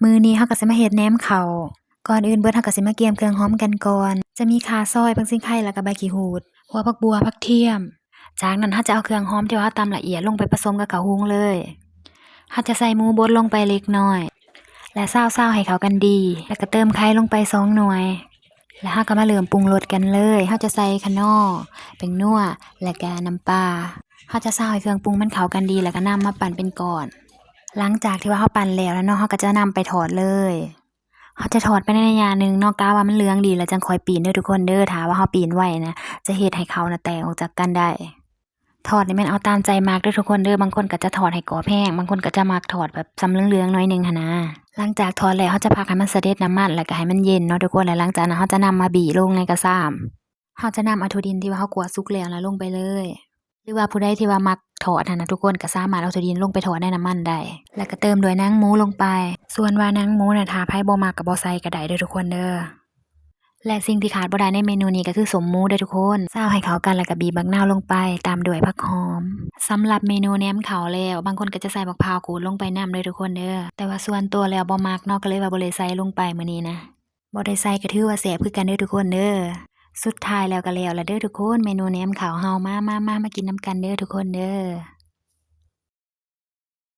มื้อนี้เราก็สิมาเฮ็ดแหนมข้าวก่อนอื่นเบิดเราก็สิมาเตรียมเครื่องหอมกันก่อนจะมีข่าซอยผักชีไข่แล้วก็ใบขี้หูดหัวผักบัวผักเทียมจากนั้นเราจะเอาเครื่องหอมที่ว่าเราตำละเอียดลงไปผสมกับข้าวหุงเลยเราจะใส่หมูบดลงไปเล็กน้อยและซาวๆให้เข้ากันดีแล้วก็เติมไข่ลงไป2หน่วยแล้วเราก็มาเริ่มปรุงรสกันเลยเราจะใส่คะน้อผงนัวและก็น้ำปลาเราจะซาวให้เครื่องปรุงมันเข้ากันดีแล้วก็นำมาปั่นเป็นก้อนหลังจากที่ว่าเราปั่นแล้วเนาะเราก็จะนำไปทอดเลยเราจะทอดไปในระยะหนึ่งเนาะกะว่ามันเหลืองดีแล้วจั่งค่อยปีนเด้อทุกคนเด้อถ้าว่าเราปีนไว้นะจะเฮ็ดให้เขาน่ะแตกออกจากกันได้ทอดนี่แม่นเอาตามใจมักเด้อทุกคนเด้อบางคนก็จะทอดให้กรอบแห้งบางคนก็จะมักทอดแบบส่ำเหลืองๆหน่อยหนึ่งหั้นนะหลังจากทอดแล้วเราจะพักให้มันเสด็จน้ำมันแล้วก็ให้มันเย็นเนาะทุกคนแล้วหลังจากนั้นเราจะนำมาบี้ลงในกระซ้ำเราจะนำเอาถั่วดินที่ว่าเราคั่วสุกแล้วน่ะลงไปเลยหรือว่าผู้ใดที่ว่ามักทอดหั้นนะทุกคนก็สามารถเอาถั่วดินลงไปทอดในน้ำมันได้แล้วก็เติมด้วยหนังหมูลงไปส่วนว่าหนังหมูน่ะถ้าไผบ่มักก็บ่ใส่ก็ได้เด้อทุกคนเด้อและสิ่งที่ขาดบ่ได้ในเมนูนี้ก็คือสมหมูเด้อทุกคนซาวให้เข้ากันแล้วก็บีบบักนาวลงไปตามด้วยผักหอมสำหรับเมนูแหนมข้าวแล้วบางคนก็จะใส่บักพร้าวขูดลงไปนำเด้อทุกคนเด้อแต่ว่าส่วนตัวแล้วบ่มักเนาะก็เลยว่าบ่ได้ใส่ลงไปมื้อนี้นะบ่ได้ใส่ก็ถือว่าแซ่บคือกันเด้อทุกคนเด้อสุดท้ายแล้วก็แล้วล่ะเด้อทุกคนเมนูแหนมข้าวเฮามากินนำกันเด้อทุกคนเด้อ